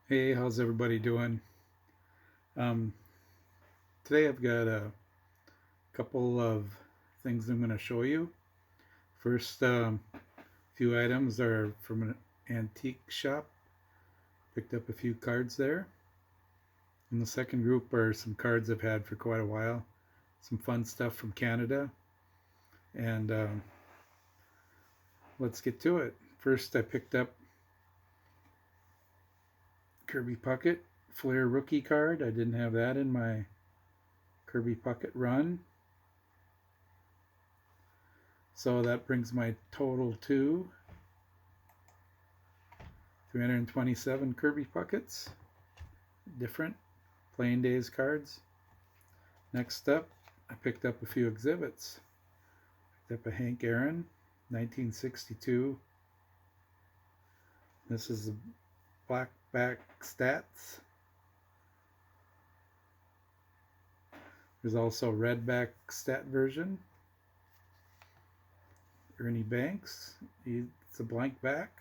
Hey, how's everybody doing? Um, Today I've got a couple of things I'm going to show you. First, few items are from an antique shop. Picked up a few cards there. And the second group are some cards I've had for quite a while. Some fun stuff from Canada. And let's get to it. First, I picked up Kirby Puckett Flair rookie card. I didn't have that in my Kirby Puckett run. So that brings my total to 327 Kirby Puckets, different Playing Days cards. Next up, I picked up a few exhibits. Picked up a Hank Aaron, 1962. This is the blackback stats. There's also a redback stat version. Ernie Banks, it's a blank back.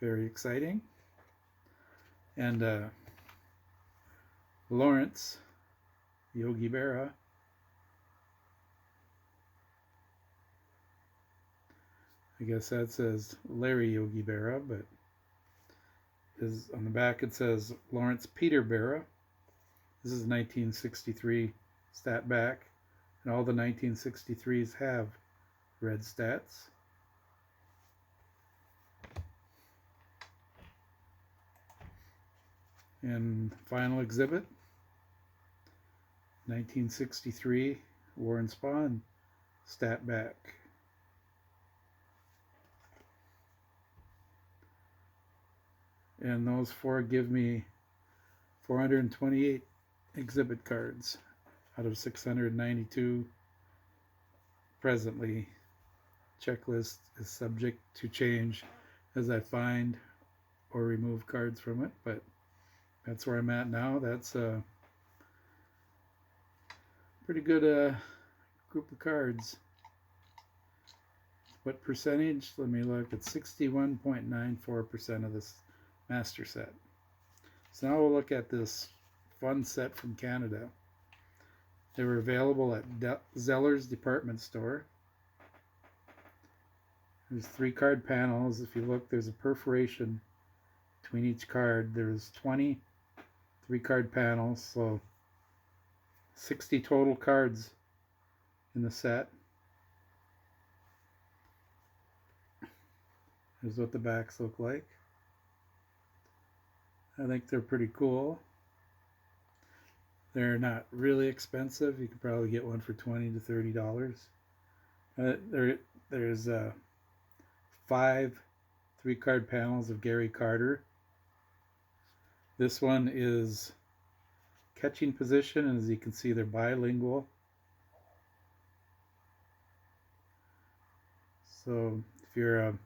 Very exciting. And Lawrence Yogi Berra. I guess that says Larry Yogi Berra, but on the back it says Lawrence Peter Berra. This is 1963 stat back, and all the 1963s have red stats. And final exhibit, 1963 Warren Spahn stat back. And those four give me 428 exhibit cards out of 692 presently. Checklist is subject to change as I find or remove cards from it, but that's where I'm at now. That's a pretty good group of cards. What percentage? Let me look. It's 61.94% of this master set. So now we'll look at this fun set from Canada. They were available at Zeller's department store. There's 3 card panels. If you look, there's a perforation between each card. There's 20 3-card panels, so 60 total cards in the set. Here's what the backs look like. I think they're pretty cool. They're not really expensive. You could probably get one for $20 to $30. There's 5 3-card panels of Gary Carter. This one is catching position, and as you can see, they're bilingual. So if you're a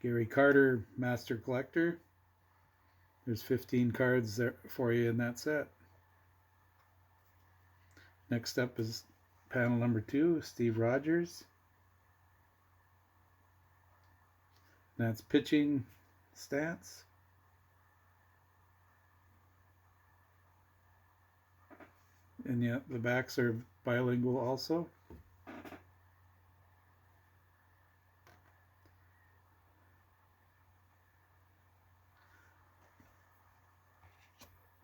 Gary Carter master collector, there's 15 cards there for you in that set. Next up is panel number 2, Steve Rogers. That's pitching stats. And yet the backs are bilingual also.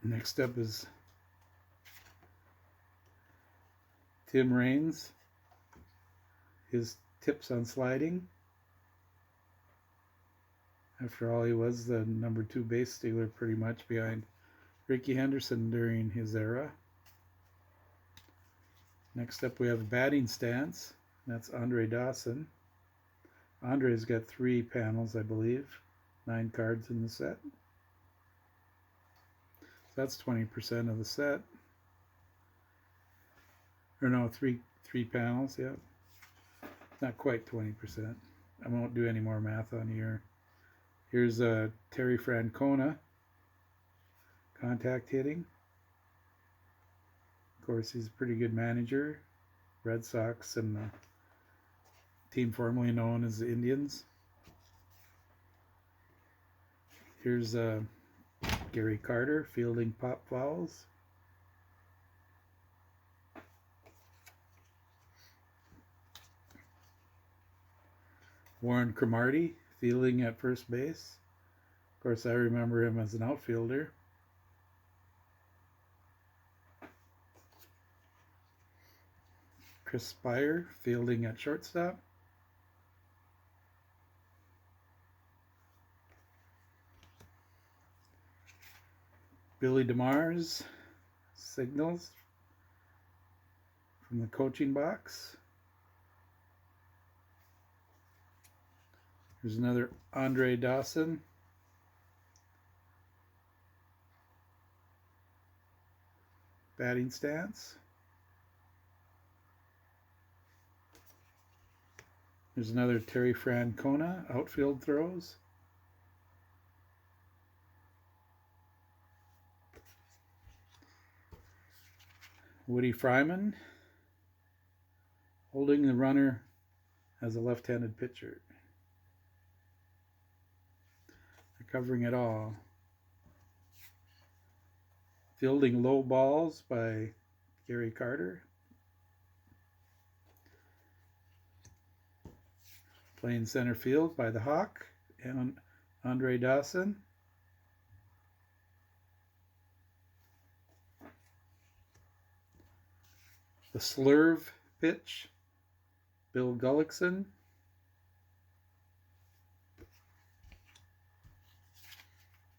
Next up is Tim Raines, his tips on sliding. After all, he was the number 2 base stealer pretty much behind Rickey Henderson during his era. Next up we have a batting stance. That's Andre Dawson. Andre's got 3 panels, I believe. 9 cards in the set. So that's 20% of the set. Or no, three panels, yeah. Not quite 20%. I won't do any more math on here. Here's Terry Francona, contact hitting. Of course, he's a pretty good manager. Red Sox and the team formerly known as the Indians. Here's Gary Carter fielding pop fouls. Warren Cromartie fielding at first base. Of course, I remember him as an outfielder. Chris Spire fielding at shortstop. Billy DeMars signals from the coaching box. There's another Andre Dawson. Batting stance. There's another Terry Francona outfield throws. Woody Fryman holding the runner as a left-handed pitcher. They're covering it all. Fielding low balls by Gary Carter. Playing center field by the Hawk and Andre Dawson. The slurve pitch, Bill Gullickson.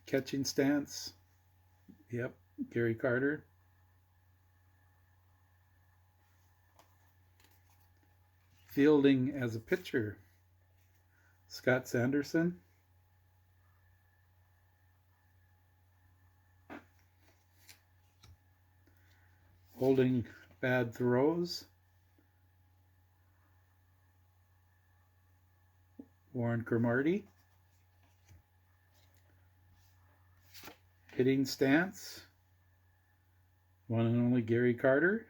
Catching stance, yep, Gary Carter. Fielding as a pitcher, Scott Sanderson. Holding bad throws, Warren Cromartie. Hitting stance, one and only Gary Carter.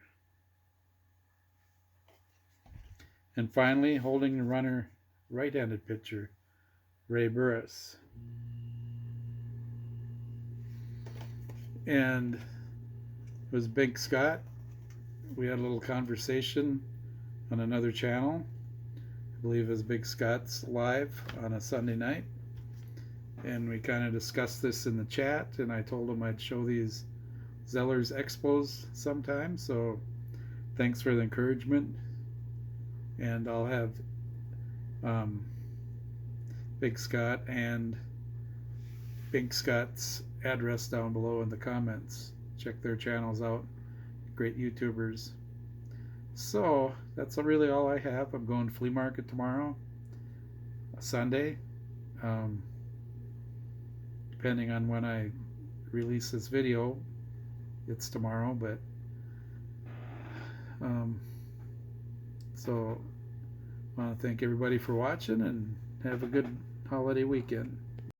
And finally, holding the runner, right-handed pitcher, Ray Burris. And it was Big Scott. We had a little conversation on another channel. I believe it was Big Scott's Live on a Sunday night. And we kind of discussed this in the chat, and I told him I'd show these Zeller's Expos sometime. So thanks for the encouragement. And I'll have Big Scott and Big Scott's address down below in the comments. Check their channels out. Great YouTubers. So that's really all I have. I'm going to flea market tomorrow, Sunday. Depending on when I release this video, it's tomorrow, but so I want to thank everybody for watching and have a good holiday weekend.